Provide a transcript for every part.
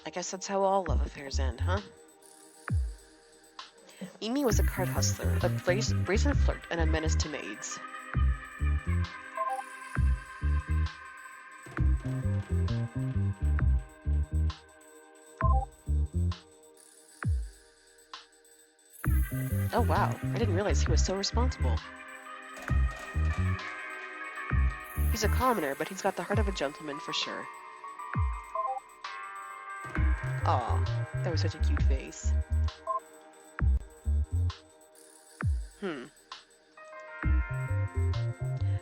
I guess that's how all love affairs end, huh? Mimi was a card hustler, a brazen flirt, and a menace to maids. Oh wow, I didn't realize he was so responsible. He's a commoner, but he's got the heart of a gentleman for sure. Aw, that was such a cute face.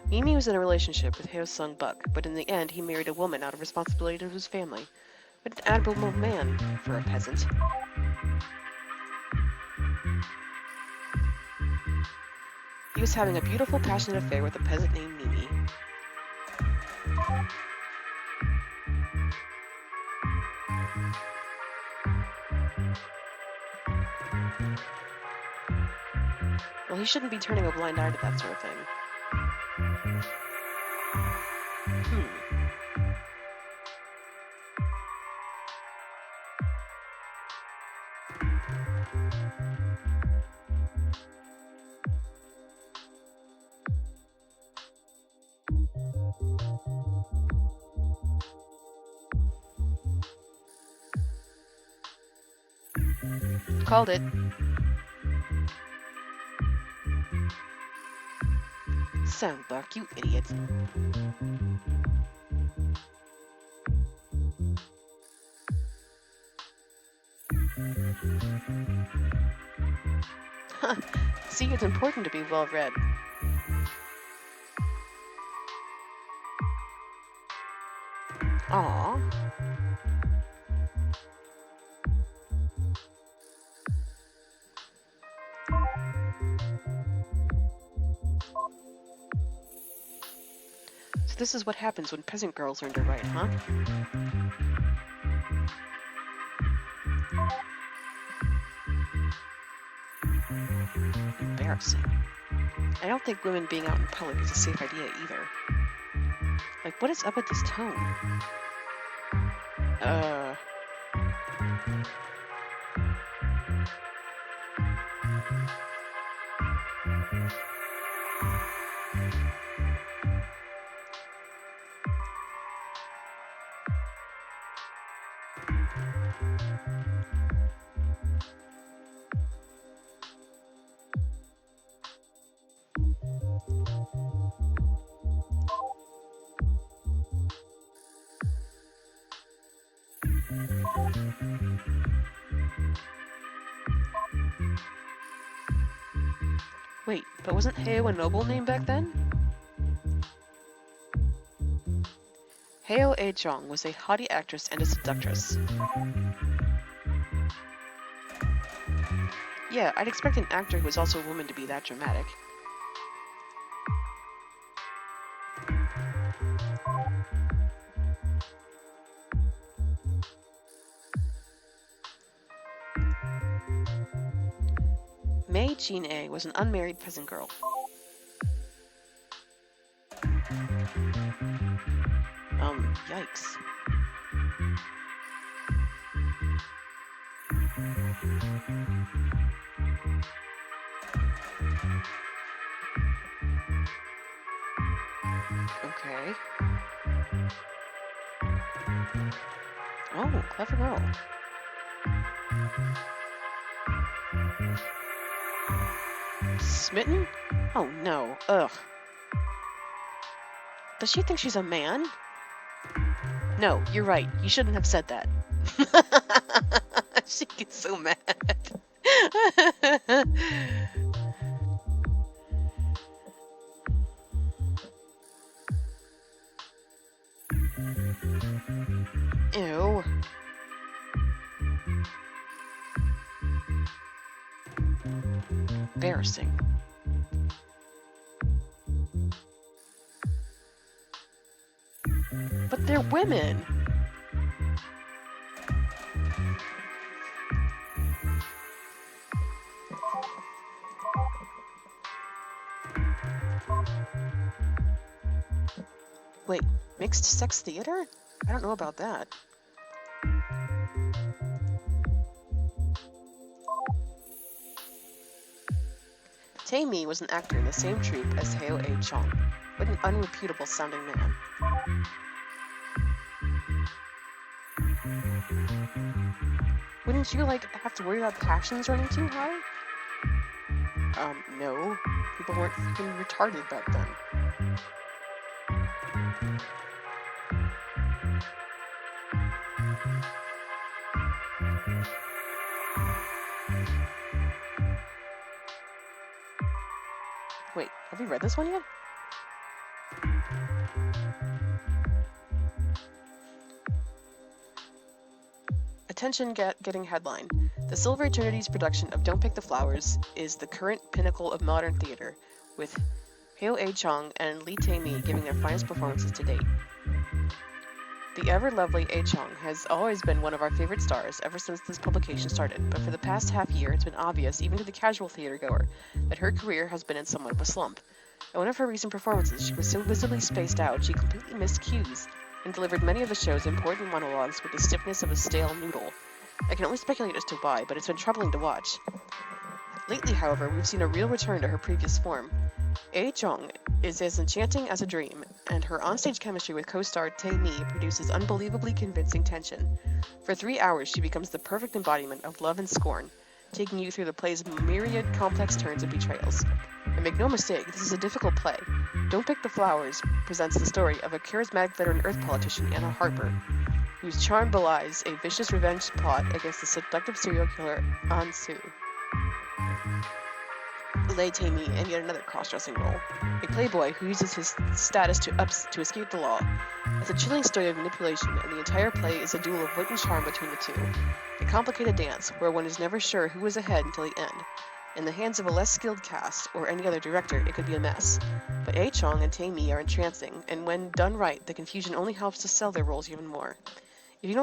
Mimi was in a relationship with Hyo-sung Buck, but in the end he married a woman out of responsibility to his family. What an admirable man for a peasant. He was having a beautiful, passionate affair with a peasant named Mimi. Well, he shouldn't be turning a blind eye to that sort of thing. Called it. Soundbark, you idiot. See, it's important to be well read. Aww. So this is what happens when peasant girls learn to write, huh? Embarrassing. I don't think women being out in public is a safe idea either. Like, what is up with this tone? Wait, but wasn't Heo a noble name back then? Heo A-jong was a haughty actress and a seductress. Yeah, I'd expect an actor who was also a woman to be that dramatic. Mei Jin-ae was an unmarried peasant girl. Yikes. Okay. Oh, clever girl. Smitten? Oh no, ugh. Does she think she's a man? No, you're right. You shouldn't have said that. She gets so mad. Ew. Embarrassing. But they're women. Wait, mixed sex theater? I don't know about that. Tae-mi was an actor in the same troupe as Heo A-chong. What an unreputable sounding man. Wouldn't you, have to worry about passions running too high? No. People weren't freaking retarded back then. Wait, have you read this one yet? Attention getting headline. The Silver Eternity's production of Don't Pick the Flowers is the current pinnacle of modern theater, with Heo A-chong and Lee Tae-mi giving their finest performances to date. The ever-lovely A-chong has always been one of our favorite stars ever since this publication started, but for the past half year it's been obvious, even to the casual theater goer, that her career has been in somewhat of a slump. In one of her recent performances, she was so visibly spaced out she completely missed cues, and delivered many of the show's important monologues with the stiffness of a stale noodle. I can only speculate as to why, but it's been troubling to watch. Lately, however, we've seen a real return to her previous form. A-chong is as enchanting as a dream, and her onstage chemistry with co-star Tae-mi produces unbelievably convincing tension. For 3 hours, she becomes the perfect embodiment of love and scorn, taking you through the play's myriad complex turns and betrayals. And make no mistake, this is a difficult play. Don't Pick the Flowers presents the story of a charismatic veteran Earth politician, Anna Harper, whose charm belies a vicious revenge plot against the seductive serial killer An Soo. Lee Tae-mi in yet another cross-dressing role, a playboy who uses his status to escape the law. It's a chilling story of manipulation, and the entire play is a duel of wit and charm between the two. A complicated dance where one is never sure who is ahead until the end. In the hands of a less skilled cast or any other director, it could be a mess. But A-chong and Tae-mi are entrancing, and when done right, the confusion only helps to sell their roles even more. If you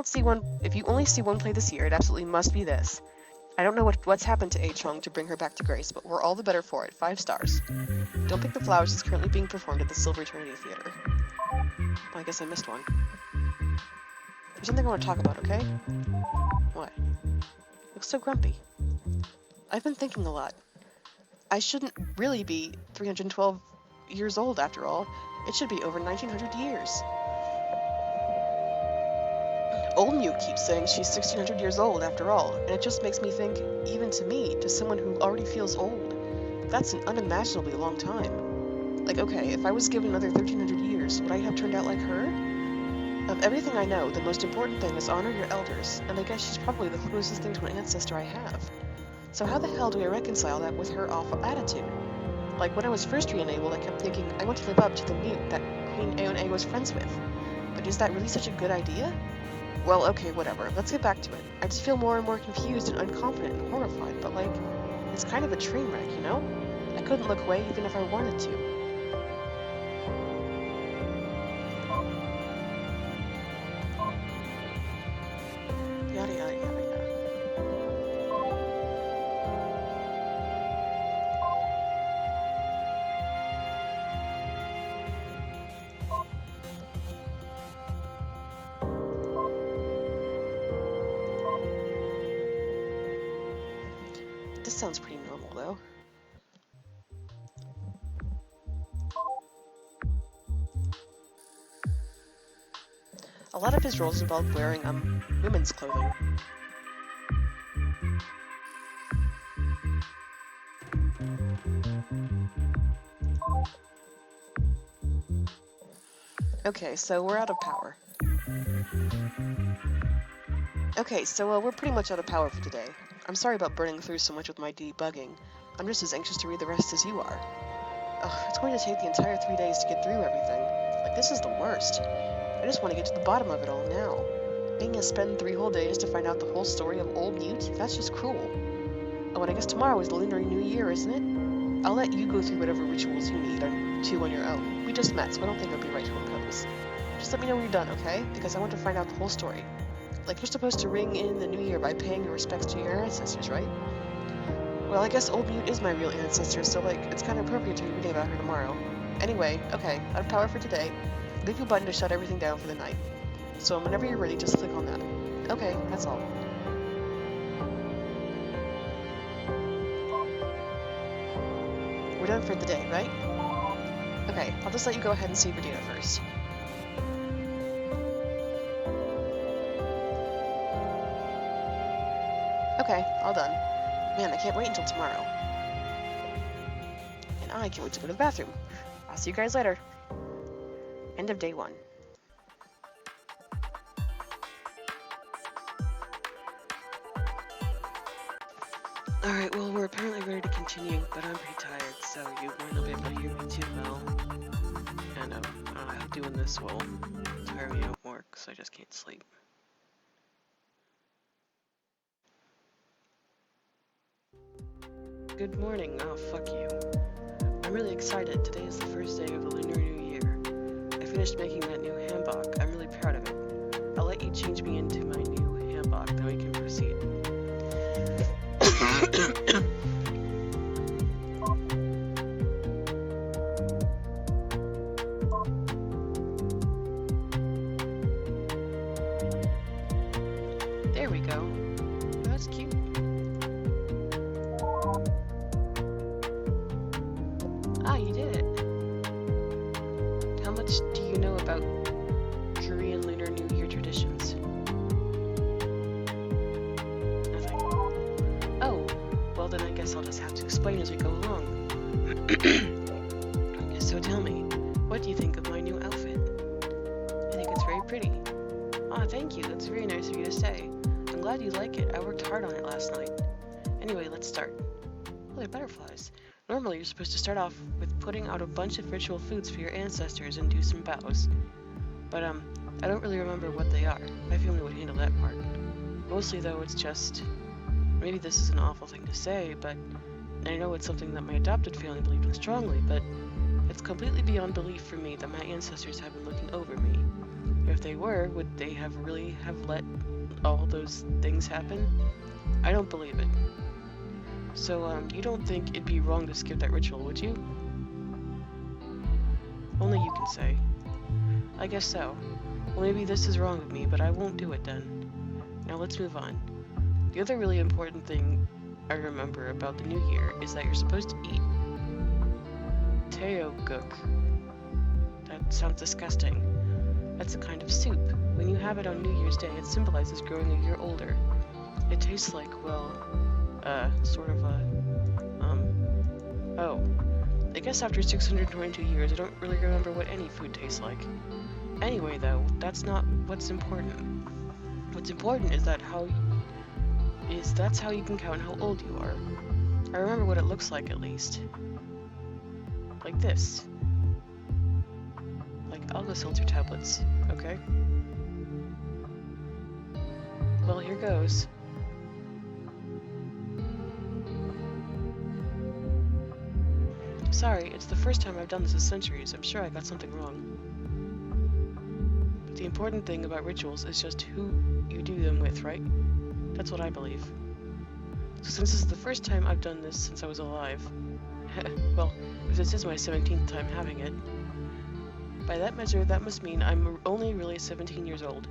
only see one play this year, it absolutely must be this. I don't know what's happened to A-chong to bring her back to grace, but we're all the better for it. 5 stars. Don't Pick the Flowers is currently being performed at the Silver Eternity Theater. Well, I guess I missed one. There's something I want to talk about, okay? What? Looks so grumpy. I've been thinking a lot. I shouldn't really be 312 years old after all. It should be over 1900 years. Old Mute keeps saying she's 1600 years old after all, and it just makes me think, even to me, to someone who already feels old, that's an unimaginably long time. Like, okay, if I was given another 1300 years, would I have turned out like her? Of everything I know, the most important thing is honor your elders, and I guess she's probably the closest thing to an ancestor I have. So how the hell do I reconcile that with her awful attitude? Like, when I was first re-enabled, I kept thinking, I want to live up to the Mute that Queen Aon was friends with. But is that really such a good idea? Well, okay, whatever. Let's get back to it. I just feel more and more confused and unconfident and horrified, but it's kind of a train wreck, you know? I couldn't look away even if I wanted to. Yada yada yada yada. This sounds pretty normal, though. A lot of his roles involved wearing, women's clothing. Okay, so we're out of power. Okay, so we're pretty much out of power for today. I'm sorry about burning through so much with my debugging. I'm just as anxious to read the rest as you are. Ugh, it's going to take the entire 3 days to get through everything. Like, this is the worst. I just want to get to the bottom of it all now. Being to spend 3 whole days to find out the whole story of Old Mute, that's just cruel. Oh, and I guess tomorrow is the Lunar New Year, isn't it? I'll let you go through whatever rituals you need to on your own. We just met, so I don't think it would be right to impose. Just let me know when you're done, okay? Because I want to find out the whole story. Like, you're supposed to ring in the new year by paying your respects to your ancestors, right? Well, I guess Old Mute is my real ancestor, so, it's kind of appropriate to be reading about her tomorrow. Anyway, okay, out of power for today. Leave a button to shut everything down for the night. So whenever you're ready, just click on that. Okay, that's all. done for the day, right? Okay, I'll just let you go ahead and save your data first. Okay, all done. Man, I can't wait until tomorrow. And I can't wait to go to the bathroom. I'll see you guys later. End of day 1. Alright, well, we're apparently ready to continue, but I'm pretty tired, so you might not be able to hear me too well. And I hope doing this will tire me out more, because I just can't sleep. Good morning. Oh, fuck you. I'm really excited. Today is the first day of the Lunar New Year. I finished making that new hanbok. I'm really proud of it. I'll let you change me into my new hanbok, then we can proceed. There we go. That's cute. Ah, you did it. How much do you know about Korean Lunar New Year traditions? Nothing. Oh, well then I guess I'll just have to explain as we go along. So tell me, what do you think of my new outfit? I think it's very pretty. Ah, thank you. That's very nice of you to say. I'm glad you like it. I worked hard on it last night. Anyway, let's start. Oh, they're butterflies. Normally, you're supposed to start off with putting out a bunch of ritual foods for your ancestors and do some bows. But, I don't really remember what they are. My family would handle that part. Mostly, though, it's just... Maybe this is an awful thing to say, but... I know it's something that my adopted family believed in strongly, but... It's completely beyond belief for me that my ancestors have been looking over me. If they were, would they have really have let all those things happen? I don't believe it. So, you don't think it'd be wrong to skip that ritual, would you? Only you can say. I guess so. Well, maybe this is wrong of me, but I won't do it then. Now let's move on. The other really important thing I remember about the New Year is that you're supposed to eat Teoguk. That sounds disgusting. That's a kind of soup. When you have it on New Year's Day, it symbolizes growing a year older. It tastes like, well, sort of a, oh. I guess after 622 years, I don't really remember what any food tastes like. Anyway, though, that's not what's important. What's important is that's how you can count how old you are. I remember what it looks like, at least. Like this. Like Alka-Seltzer tablets, okay? Well, here goes. Sorry, it's the first time I've done this in centuries. I'm sure I got something wrong. But the important thing about rituals is just who you do them with, right? That's what I believe. So since this is the first time I've done this since I was alive, well, if this is my 17th time having it, by that measure, that must mean I'm only really 17 years old.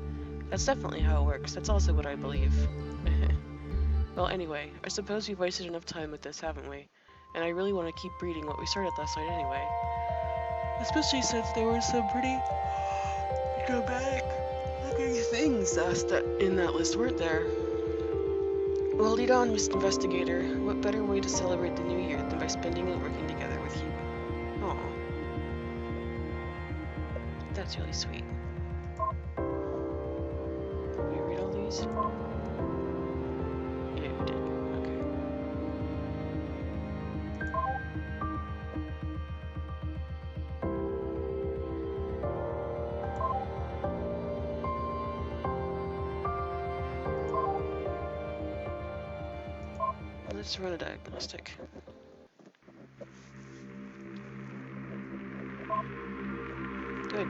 That's definitely how it works. That's also what I believe. Well, anyway, I suppose we've wasted enough time with this, haven't we? And I really want to keep breeding what we started last night anyway. Especially since there were some pretty dramatic-looking things in that list, weren't there? Well, lead on, Mr. Investigator. What better way to celebrate the New Year than by spending it working together with you? Aw. That's really sweet. Will you read all these? Yeah, you did. Okay. Let's run a diagnostic. Good.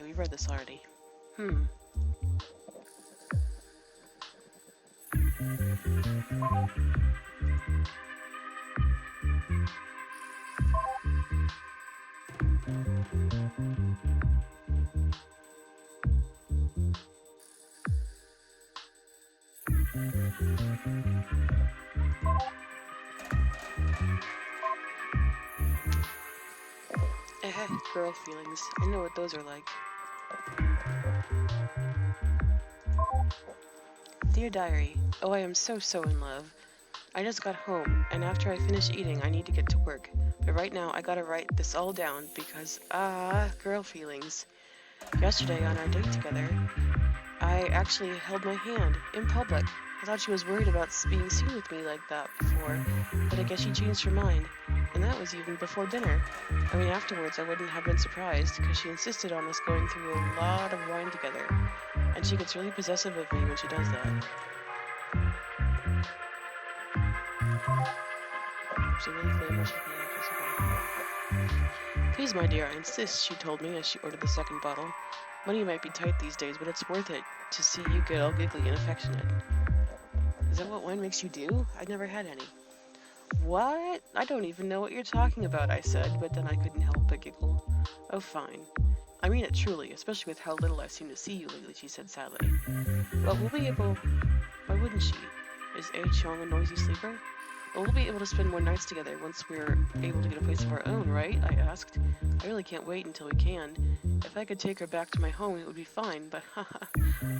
we've read this already. Girl feelings. I know what those are like. Dear Diary, oh, I am so in love. I just got home, and after I finish eating, I need to get to work. But right now, I gotta write this all down because, girl feelings. Yesterday, on our date together, I actually held my hand in public. I thought she was worried about being seen with me like that before, but I guess she changed her mind. And that was even before dinner. I mean, afterwards I wouldn't have been surprised, because she insisted on us going through a lot of wine together. And she gets really possessive of me when she does that. She really claimed what she can. Please, my dear, I insist, she told me as she ordered the second bottle. Money might be tight these days, but it's worth it to see you get all giggly and affectionate. Is that what wine makes you do? I've never had any. What? I don't even know what you're talking about, I said, but then I couldn't help but giggle. Oh, fine. I mean it truly, especially with how little I seem to see you lately, she said sadly. Well, we'll be able... Why wouldn't she? Is A. Chong a noisy sleeper? Well, we'll be able to spend more nights together once we're able to get a place of our own, right? I asked. I really can't wait until we can. If I could take her back to my home, it would be fine, but haha.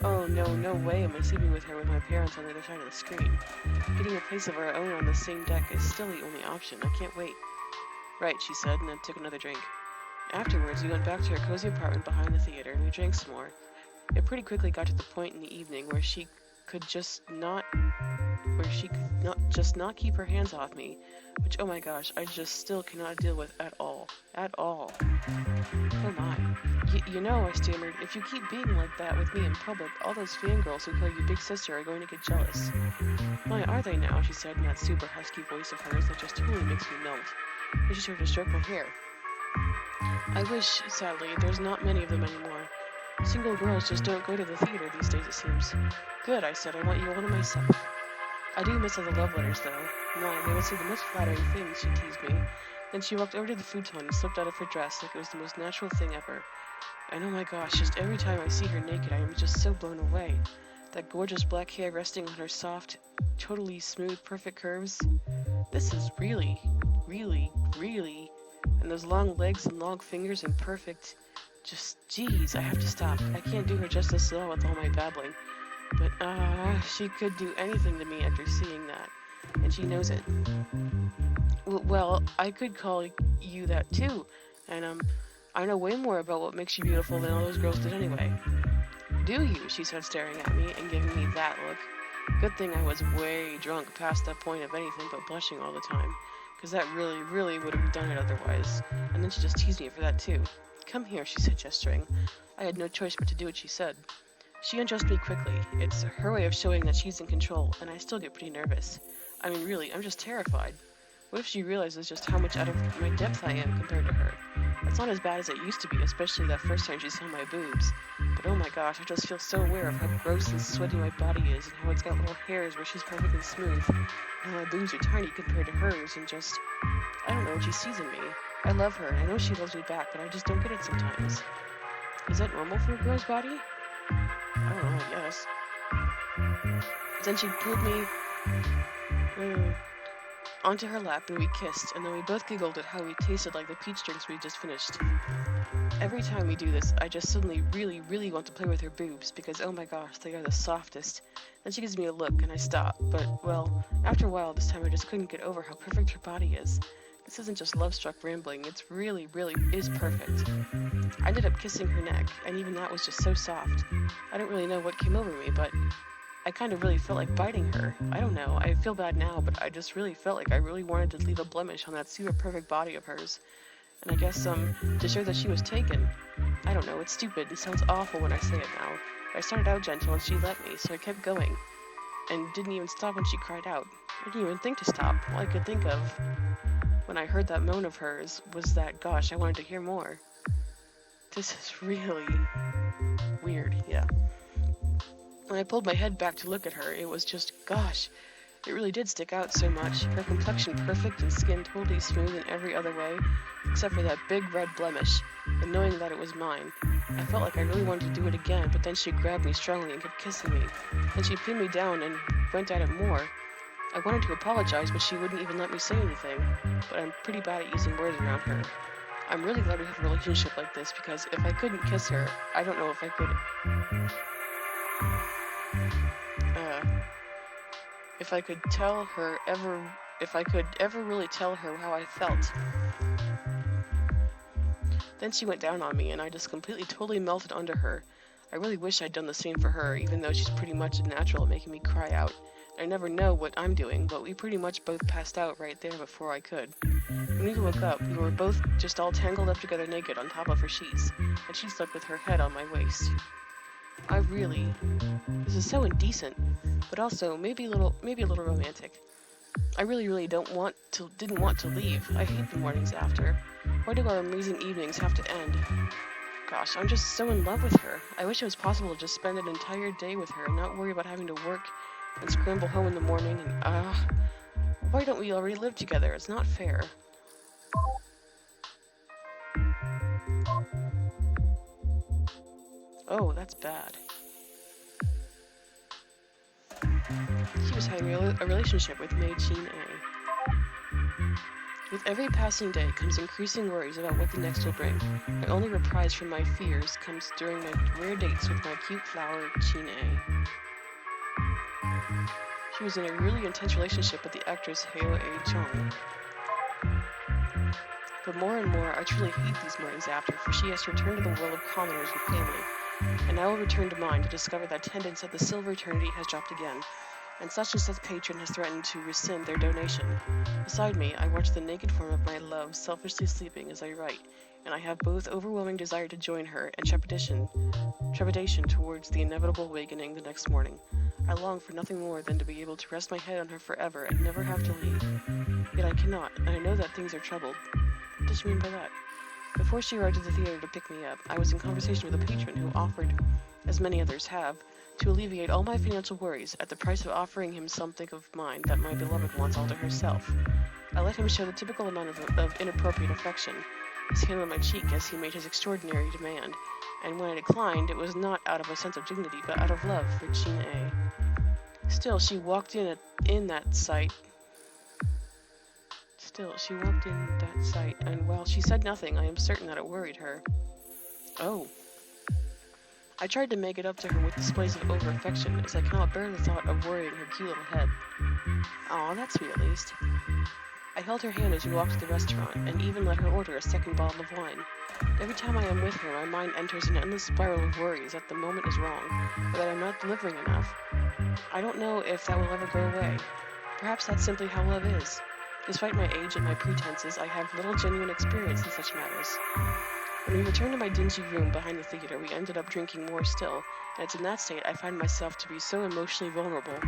Oh, no way am I sleeping with her with my parents on the other side of the screen. Getting a place of our own on the same deck is still the only option. I can't wait. Right, she said, and then took another drink. Afterwards, we went back to her cozy apartment behind the theater, and we drank some more. It pretty quickly got to the point in the evening where she could not keep her hands off me, which, oh my gosh, I just still cannot deal with at all. At all. Oh my. You know, I stammered, if you keep being like that with me in public, all those fangirls who call you big sister are going to get jealous. My, are they now? She said in that super husky voice of hers that just totally makes me melt. And she started to stroke my hair. I wish, sadly, there's not many of them anymore. Single girls just don't go to the theater these days, it seems. Good, I said, I want you all to myself. I do miss all the love letters, though. My, they would say the most flattering things, she teased me. Then she walked over to the futon and slipped out of her dress like it was the most natural thing ever. And oh my gosh, just every time I see her naked, I am just so blown away. That gorgeous black hair resting on her soft, totally smooth, perfect curves. This is really... And those long legs and long fingers and perfect... Just, geez, I have to stop. I can't do her justice at all with all my babbling. But, she could do anything to me after seeing that. And she knows it. Well, I could call you that too. And, I know way more about what makes you beautiful than all those girls did anyway. Do you? She said, staring at me and giving me that look. Good thing I was way drunk past that point of anything but blushing all the time. Because that really would have done it otherwise. And then she just teased me for that too. Come here, she said, gesturing. I had no choice but to do what she said. She undressed me quickly. It's her way of showing that she's in control, and I still get pretty nervous. I mean, really, I'm just terrified. What if she realizes just how much out of my depth I am compared to her? It's not as bad as it used to be, especially that first time she saw my boobs. But oh my gosh, I just feel so aware of how gross and sweaty my body is, and how it's got little hairs where she's perfectly smooth. And my boobs are tiny compared to hers, and just... I don't know what she sees in me. I love her, and I know she loves me back, but I just don't get it sometimes. Is that normal for a girl's body? I don't know, I guess. Then she pulled me onto her lap, and we kissed, and then we both giggled at how we tasted like the peach drinks we just finished. Every time we do this, I just suddenly really want to play with her boobs, because oh my gosh, they are the softest. Then she gives me a look, and I stop, but, well, after a while this time I just couldn't get over how perfect her body is. This isn't just love-struck rambling, it's really is perfect. I ended up kissing her neck, and even that was just so soft. I don't really know what came over me, but I kind of really felt like biting her. I don't know, I feel bad now, but I just really felt like I really wanted to leave a blemish on that super perfect body of hers. And I guess, to show that she was taken. I don't know, it's stupid, it sounds awful when I say it now. I started out gentle and she let me, so I kept going. And didn't even stop when she cried out. I didn't even think to stop. All I could think of when I heard that moan of hers was that, gosh, I wanted to hear more. This is really weird, yeah. When I pulled my head back to look at her, it was just, gosh, it really did stick out so much. Her complexion perfect and skin totally smooth in every other way, except for that big red blemish, and knowing that it was mine. I felt like I really wanted to do it again, but then she grabbed me strongly and kept kissing me. Then she pinned me down and went at it more. I wanted to apologize, but she wouldn't even let me say anything. But I'm pretty bad at using words around her. I'm really glad we have a relationship like this, because if I couldn't kiss her, I don't know if I could... if I could ever really tell her how I felt. Then she went down on me, and I just totally melted under her. I really wish I'd done the same for her, even though she's pretty much a natural at making me cry out. I never know what I'm doing, but we pretty much both passed out right there before I could. When we woke up, we were both just all tangled up together naked on top of her sheets, and she slept with her head on my waist. This is so indecent, but also maybe a little romantic. I really didn't want to leave. I hate the mornings after. Why do our amazing evenings have to end? Gosh, I'm just so in love with her. I wish it was possible to just spend an entire day with her and not worry about having to work and scramble home in the morning and, why don't we already live together? It's not fair. Oh, that's bad. She was having a relationship with Mei Qin A. With every passing day comes increasing worries about what the next will bring. My only reprise from my fears comes during my rare dates with my cute flower, Qin A. She was in a really intense relationship with the actress Heo A. Chong. But more and more, I truly hate these mornings after, for she has to return to the world of commoners with family. And I will return to mine to discover that attendance at the Silver Eternity has dropped again, and such patron has threatened to rescind their donation. Beside me, I watch the naked form of my love selfishly sleeping as I write, and I have both overwhelming desire to join her and trepidation towards the inevitable awakening the next morning. I long for nothing more than to be able to rest my head on her forever and never have to leave. Yet I cannot, and I know that things are troubled. What does she mean by that? Before she arrived at the theater to pick me up, I was in conversation with a patron who offered, as many others have, to alleviate all my financial worries at the price of offering him something of mine that my beloved wants all to herself. I let him show the typical amount of inappropriate affection, his hand on my cheek as he made his extraordinary demand, and when I declined, it was not out of a sense of dignity, but out of love for Qin A. Still, she walked in that sight, and while she said nothing, I am certain that it worried her. Oh. I tried to make it up to her with displays of over-affection, as I cannot bear the thought of worrying her cute little head. Aw, that's sweet at least. I held her hand as we walked to the restaurant, and even let her order a second bottle of wine. Every time I am with her, my mind enters an endless spiral of worries that the moment is wrong, or that I'm not delivering enough. I don't know if that will ever go away. Perhaps that's simply how love is. Despite my age and my pretenses, I have little genuine experience in such matters. When we returned to my dingy room behind the theater, we ended up drinking more still, and it's in that state I find myself to be so emotionally vulnerable.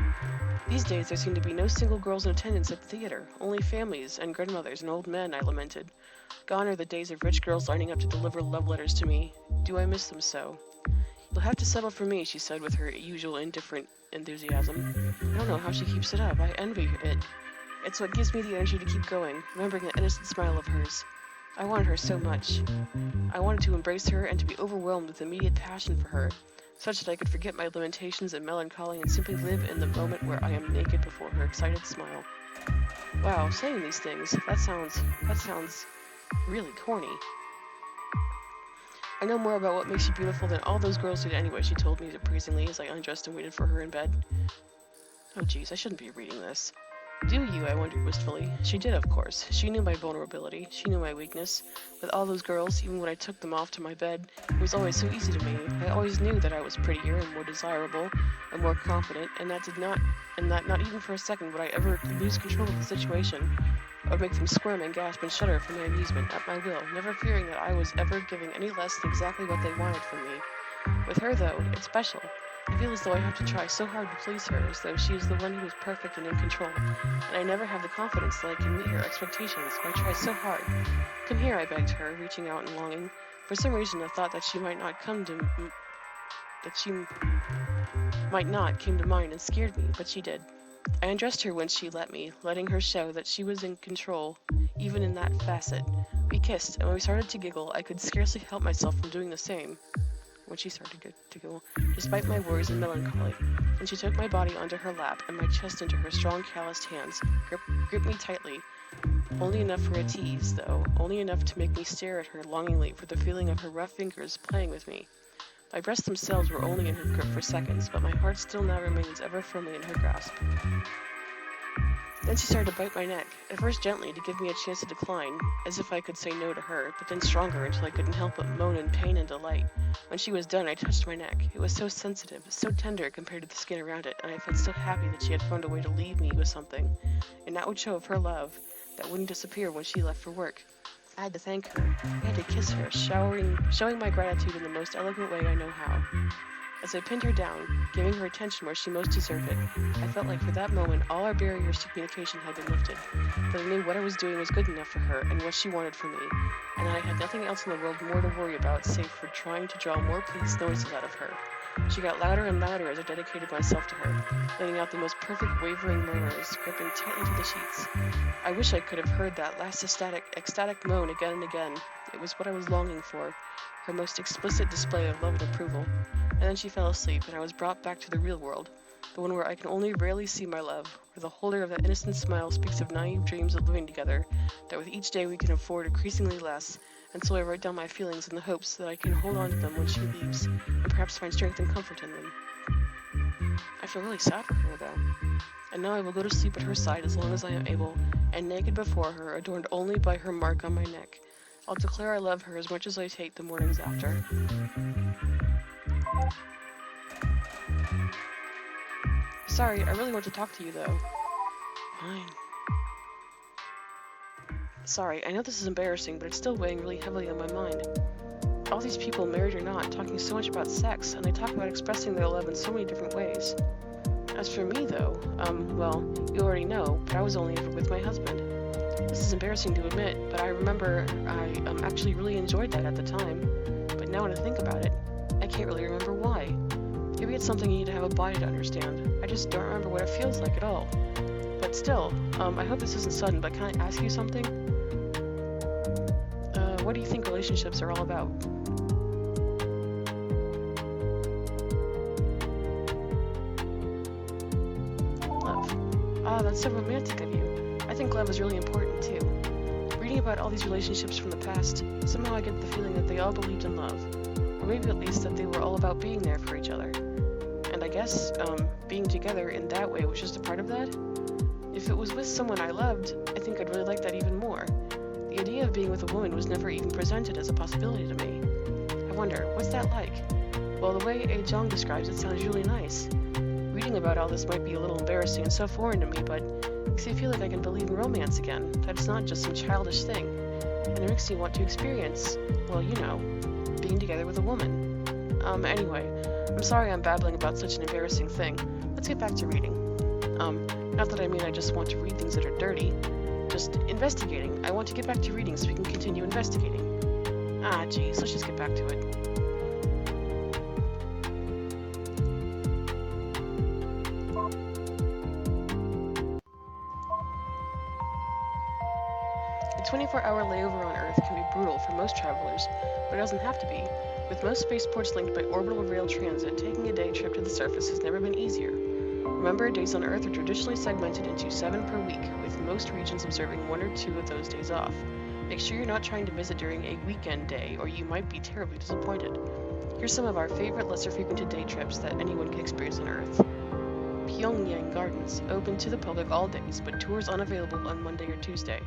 These days there seem to be no single girls in attendance at the theater, only families and grandmothers and old men, I lamented. Gone are the days of rich girls lining up to deliver love letters to me. Do I miss them so? You'll have to settle for me, she said with her usual indifferent enthusiasm. I don't know how she keeps it up. I envy it. It's what gives me the energy to keep going, remembering that innocent smile of hers. I wanted her so much. I wanted to embrace her and to be overwhelmed with immediate passion for her, such that I could forget my limitations and melancholy and simply live in the moment where I am naked before her excited smile. Wow, saying these things, that sounds really corny. I know more about what makes you beautiful than all those girls did anyway, she told me appraisingly as I undressed and waited for her in bed. Oh geez, I shouldn't be reading this. Do you? I wondered wistfully. She did, of course. She knew my vulnerability. She knew my weakness. With all those girls, even when I took them off to my bed, it was always so easy to me. I always knew that I was prettier and more desirable and more confident, and that not even for a second would I ever lose control of the situation, or make them squirm and gasp and shudder for my amusement at my will, never fearing that I was ever giving any less than exactly what they wanted from me. With her, though, it's special. I feel as though I have to try so hard to please her, as though she is the one who is perfect and in control, and I never have the confidence that I can meet her expectations, but I try so hard. Come here, I begged her, reaching out and longing. For some reason, a thought that she might not came to mind and scared me, but she did. I undressed her when she let me, letting her show that she was in control, even in that facet. We kissed, and when we started to giggle, I could scarcely help myself from doing the same. When she started to giggle, despite my worries and melancholy, and she took my body onto her lap and my chest into her strong, calloused hands, gripped me tightly. Only enough for a tease, though, only enough to make me stare at her longingly for the feeling of her rough fingers playing with me. My breasts themselves were only in her grip for seconds, but my heart still now remains ever firmly in her grasp. Then she started to bite my neck, at first gently to give me a chance to decline, as if I could say no to her, but then stronger until I couldn't help but moan in pain and delight. When she was done, I touched my neck. It was so sensitive, so tender compared to the skin around it, and I felt so happy that she had found a way to leave me with something, an outward show of her love that wouldn't disappear when she left for work. I had to thank her. I had to kiss her, showing my gratitude in the most elegant way I know how. As I pinned her down, giving her attention where she most deserved it, I felt like for that moment all our barriers to communication had been lifted, that I knew what I was doing was good enough for her and what she wanted from me, and that I had nothing else in the world more to worry about save for trying to draw more pleased noises out of her. She got louder and louder as I dedicated myself to her, letting out the most perfect wavering murmurs, gripping tightly to the sheets. I wish I could have heard that last ecstatic moan again and again. It was what I was longing for, her most explicit display of love and approval. And then she fell asleep, and I was brought back to the real world, the one where I can only rarely see my love, where the holder of that innocent smile speaks of naive dreams of living together, that with each day we can afford increasingly less, and so I write down my feelings in the hopes that I can hold on to them when she leaves, and perhaps find strength and comfort in them. I feel really sad for her, though. And now I will go to sleep at her side as long as I am able, and naked before her, adorned only by her mark on my neck. I'll declare I love her as much as I hate the mornings after. Sorry, I really want to talk to you, though. Fine. Sorry, I know this is embarrassing, but it's still weighing really heavily on my mind. All these people, married or not, talking so much about sex, and they talk about expressing their love in so many different ways. As for me, though, well, you already know, but I was only ever with my husband. This is embarrassing to admit, but I remember I actually really enjoyed that at the time. But now when I think about it, I can't really remember why. Maybe it's something you need to have a body to understand. I just don't remember what it feels like at all. But still, I hope this isn't sudden, but can I ask you something? What do you think relationships are all about? Love. Ah, that's so romantic of you. I think love is really important too. Reading about all these relationships from the past, somehow I get the feeling that they all believed in love. Or maybe at least that they were all about being there for each other. And I guess, being together in that way was just a part of that? If it was with someone I loved, I think I'd really like that even more. The idea of being with a woman was never even presented as a possibility to me. I wonder, what's that like? Well, the way A. Jong describes it sounds really nice. Reading about all this might be a little embarrassing and so foreign to me, but it makes me feel like I can believe in romance again, that it's not just some childish thing. And it makes me want to experience, well, you know, being together with a woman. Anyway, I'm sorry I'm babbling about such an embarrassing thing. Let's get back to reading. Not that I mean I just want to read things that are dirty. Just investigating. I want to get back to reading so we can continue investigating. Ah, geez, let's just get back to it. A 24-hour layover on Earth can be brutal for most travelers, but it doesn't have to be. With most spaceports linked by orbital rail transit, taking a day trip to the surface has never been easier. Remember, days on Earth are traditionally segmented into 7 per week, with most regions observing 1 or 2 of those days off. Make sure you're not trying to visit during a weekend day, or you might be terribly disappointed. Here's some of our favorite lesser frequented day trips that anyone can experience on Earth. Pyongyang Gardens, open to the public all days, but tours unavailable on Monday or Tuesday.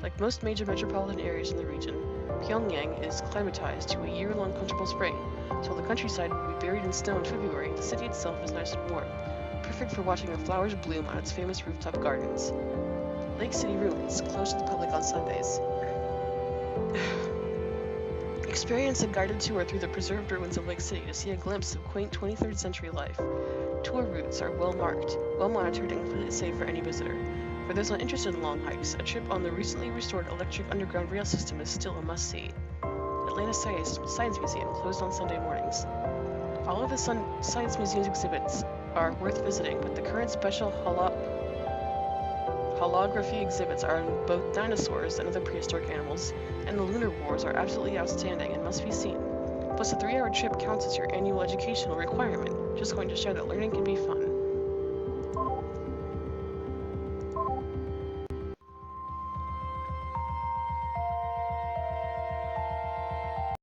Like most major metropolitan areas in the region, Pyongyang is climatized to a year-long comfortable spring, so while the countryside will be buried in snow in February, the city itself is nice and warm, perfect for watching the flowers bloom on its famous rooftop gardens. Lake City Ruins, closed to the public on Sundays. Experience a guided tour through the preserved ruins of Lake City to see a glimpse of quaint 23rd century life. Tour routes are well marked, well monitored, and completely safe for any visitor. For those not interested in long hikes, a trip on the recently restored electric underground rail system is still a must-see. Atlanta Science Museum, closed on Sunday mornings. All of the Science Museum's exhibits are worth visiting, but the current special holography exhibits are on both dinosaurs and other prehistoric animals, and the lunar wars are absolutely outstanding and must be seen. Plus, a 3-hour trip counts as your annual educational requirement, just going to show that learning can be fun.